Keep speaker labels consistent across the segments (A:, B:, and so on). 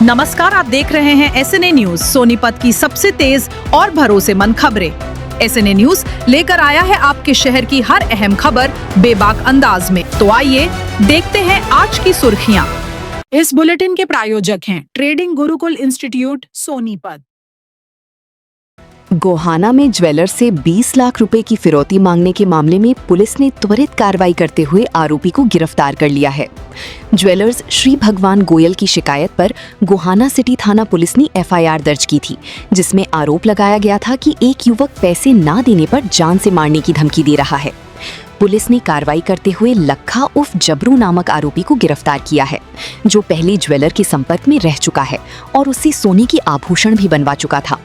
A: नमस्कार, आप देख रहे हैं एसएनए न्यूज, सोनीपत की सबसे तेज और भरोसेमंद खबरें। एसएनए न्यूज लेकर आया है आपके शहर की हर अहम खबर बेबाक अंदाज में। तो आइए देखते हैं आज की सुर्खियां। इस बुलेटिन के प्रायोजक हैं ट्रेडिंग गुरुकुल इंस्टीट्यूट सोनीपत।
B: गोहाना में ज्वेलर से 20 लाख रुपए की फिरौती मांगने के मामले में पुलिस ने त्वरित कार्रवाई करते हुए आरोपी को गिरफ्तार कर लिया है। ज्वेलर्स श्री भगवान गोयल की शिकायत पर गोहाना सिटी थाना पुलिस ने एफआईआर दर्ज की थी, जिसमें आरोप लगाया गया था कि एक युवक पैसे ना देने पर जान से मारने की धमकी दे रहा है। पुलिस ने कार्रवाई करते हुए लखा उर्फ जबरू नामक आरोपी को गिरफ्तार किया है, जो पहले ज्वेलर के संपर्क में रह चुका है और उससे सोने के आभूषण भी बनवा चुका था।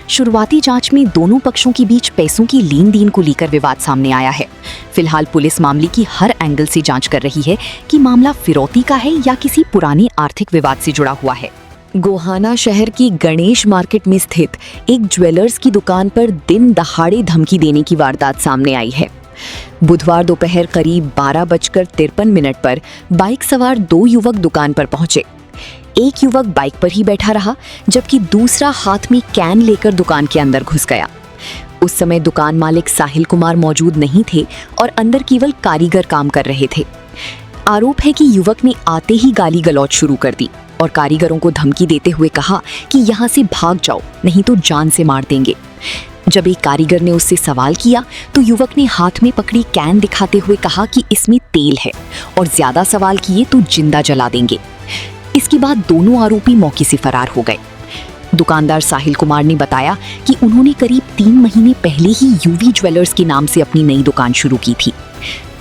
B: शुरुआती जांच में दोनों पक्षों के बीच पैसों की लेन देन को लेकर विवाद सामने आया है। फिलहाल पुलिस मामले की हर एंगल से जांच कर रही है कि मामला फिरौती का है या किसी पुराने आर्थिक विवाद से जुड़ा हुआ है। गोहाना शहर की गणेश मार्केट में स्थित एक ज्वेलर्स की दुकान पर दिन दहाड़े धमकी देने की वारदात सामने आई है। बुधवार दोपहर करीब 12:53 पर बाइक सवार 2 युवक दुकान पर पहुंचे। एक युवक बाइक पर ही बैठा रहा, जबकि दूसरा हाथ में कैन लेकर दुकान के अंदर घुस गया। उस समय दुकान मालिक साहिल कुमार मौजूद नहीं थे और अंदर केवल कारीगर काम कर रहे थे। आरोप है कि युवक ने आते ही गाली गलौज शुरू कर दी और कारीगरों को धमकी देते हुए कहा कि यहाँ से भाग जाओ, नहीं तो जान से मार देंगे। जब एक कारीगर ने उससे सवाल किया तो युवक ने हाथ में पकड़ी कैन दिखाते हुए कहा कि इसमें तेल है और ज्यादा सवाल किए तो जिंदा जला देंगे। इसके बाद दोनों आरोपी मौके से फरार हो गए। दुकानदार साहिल कुमार ने बताया कि उन्होंने करीब 3 महीने पहले ही यूवी ज्वेलर्स के नाम से अपनी नई दुकान शुरू की थी।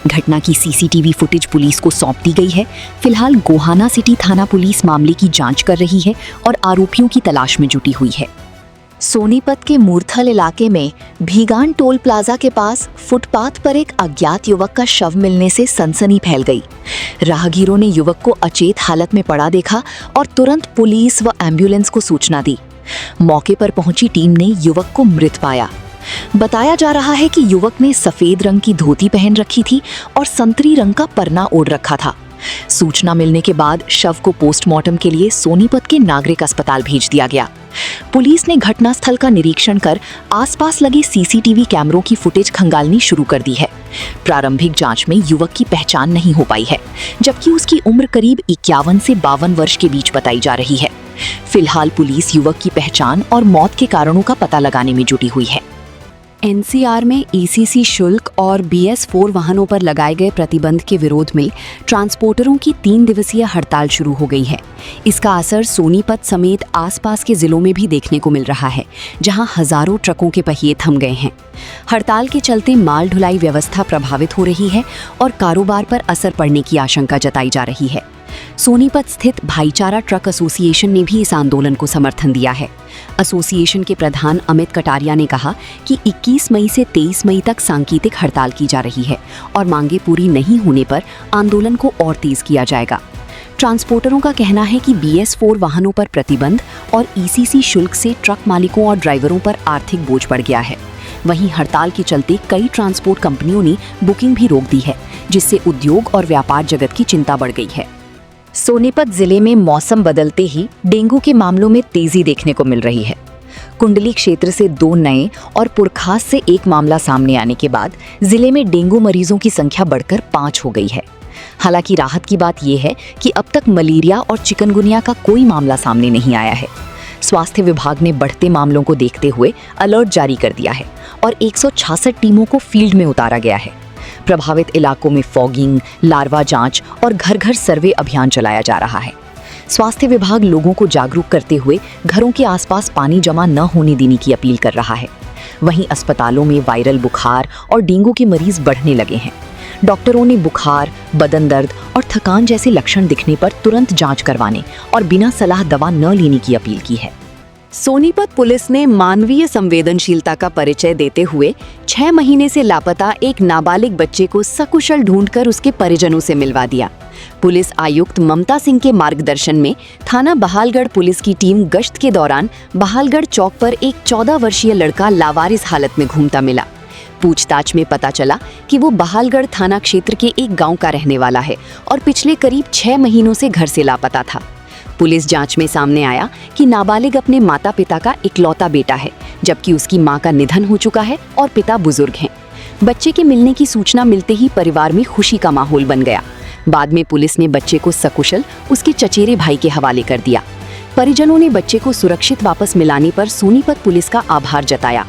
B: घटना की सीसीटीवी फुटेज पुलिस को सौंप दी गई है। फिलहाल गोहाना सिटी थाना पुलिस मामले की जांच कर रही है और आरोपियों की तलाश में जुटी हुई है। सोनीपत के मूर्थल इलाके में भीगान टोल प्लाजा के पास फुटपाथ पर एक अज्ञात युवक का शव मिलने से सनसनी फैल गई। राहगीरों ने युवक को अचेत हालत में पड़ा देखा और तुरंत पुलिस व एम्बुलेंस को सूचना दी। मौके पर पहुंची टीम ने युवक को मृत पाया। बताया जा रहा है कि युवक ने सफेद रंग की धोती पहन रखी थी और संतरी रंग का परना ओढ़ रखा था। सूचना मिलने के बाद शव को पोस्टमार्टम के लिए सोनीपत के नागरिक अस्पताल भेज दिया गया। पुलिस ने घटनास्थल का निरीक्षण कर आसपास लगे सीसीटीवी कैमरों की फुटेज खंगालनी शुरू कर दी है। प्रारंभिक जांच में युवक की पहचान नहीं हो पाई है, जबकि उसकी उम्र करीब 51 से 52 वर्ष के बीच बताई जा रही है। फिलहाल पुलिस युवक की पहचान और मौत के कारणों का पता लगाने में जुटी हुई है। एनसीआर में ईसीसी शुल्क और BS4 वाहनों पर लगाए गए प्रतिबंध के विरोध में ट्रांसपोर्टरों की 3 दिवसीय हड़ताल शुरू हो गई है। इसका असर सोनीपत समेत आसपास के जिलों में भी देखने को मिल रहा है, जहां हजारों ट्रकों के पहिए थम गए हैं। हड़ताल के चलते माल ढुलाई व्यवस्था प्रभावित हो रही है और कारोबार पर असर पड़ने की आशंका जताई जा रही है। सोनीपत स्थित भाईचारा ट्रक एसोसिएशन ने भी इस आंदोलन को समर्थन दिया है। एसोसिएशन के प्रधान अमित कटारिया ने कहा कि 21 मई से 23 मई तक सांकेतिक हड़ताल की जा रही है और मांगे पूरी नहीं होने पर आंदोलन को और तेज किया जाएगा। ट्रांसपोर्टरों का कहना है कि BS4 वाहनों पर प्रतिबंध और ECC शुल्क से ट्रक मालिकों और ड्राइवरों पर आर्थिक बोझ बढ़ गया है। वहीं हड़ताल के चलते कई ट्रांसपोर्ट कंपनियों ने बुकिंग भी रोक दी है, जिससे उद्योग और व्यापार जगत की चिंता बढ़ गई है। सोनीपत जिले में मौसम बदलते ही डेंगू के मामलों में तेजी देखने को मिल रही है। कुंडली क्षेत्र से 2 नए और पुरखास से 1 मामला सामने आने के बाद जिले में डेंगू मरीजों की संख्या बढ़कर 5 हो गई है। हालांकि राहत की बात यह है कि अब तक मलेरिया और चिकनगुनिया का कोई मामला सामने नहीं आया है। स्वास्थ्य विभाग ने बढ़ते मामलों को देखते हुए अलर्ट जारी कर दिया है और 166 टीमों को फील्ड में उतारा गया है। प्रभावित इलाकों में फॉगिंग, लार्वा जांच और घर घर सर्वे अभियान चलाया जा रहा है। स्वास्थ्य विभाग लोगों को जागरूक करते हुए घरों के आसपास पानी जमा न होने देने की अपील कर रहा है। वहीं अस्पतालों में वायरल बुखार और डेंगू के मरीज बढ़ने लगे हैं। डॉक्टरों ने बुखार, बदन दर्द और थकान जैसे लक्षण दिखने पर तुरंत जांच करवाने और बिना सलाह दवा न लेने की अपील की है। सोनीपत पुलिस ने मानवीय संवेदनशीलता का परिचय देते हुए 6 महीने से लापता एक नाबालिग बच्चे को सकुशल ढूंढकर उसके परिजनों से मिलवा दिया। पुलिस आयुक्त ममता सिंह के मार्गदर्शन में थाना बहालगढ़ पुलिस की टीम गश्त के दौरान बहालगढ़ चौक पर एक 14 वर्षीय लड़का लावारिस हालत में घूमता मिला। पूछताछ में पता चला कि वो बहालगढ़ थाना क्षेत्र के एक गांव का रहने वाला है और पिछले करीब 6 महीनों से घर से लापता था। पुलिस जांच में सामने आया कि नाबालिग अपने माता पिता का इकलौता बेटा है, जबकि उसकी मां का निधन हो चुका है और पिता बुजुर्ग हैं। बच्चे के मिलने की सूचना मिलते ही परिवार में खुशी का माहौल बन गया। बाद में पुलिस ने बच्चे को सकुशल उसके चचेरे भाई के हवाले कर दिया। परिजनों ने बच्चे को सुरक्षित वापस मिलाने पर सोनीपत पुलिस का आभार जताया।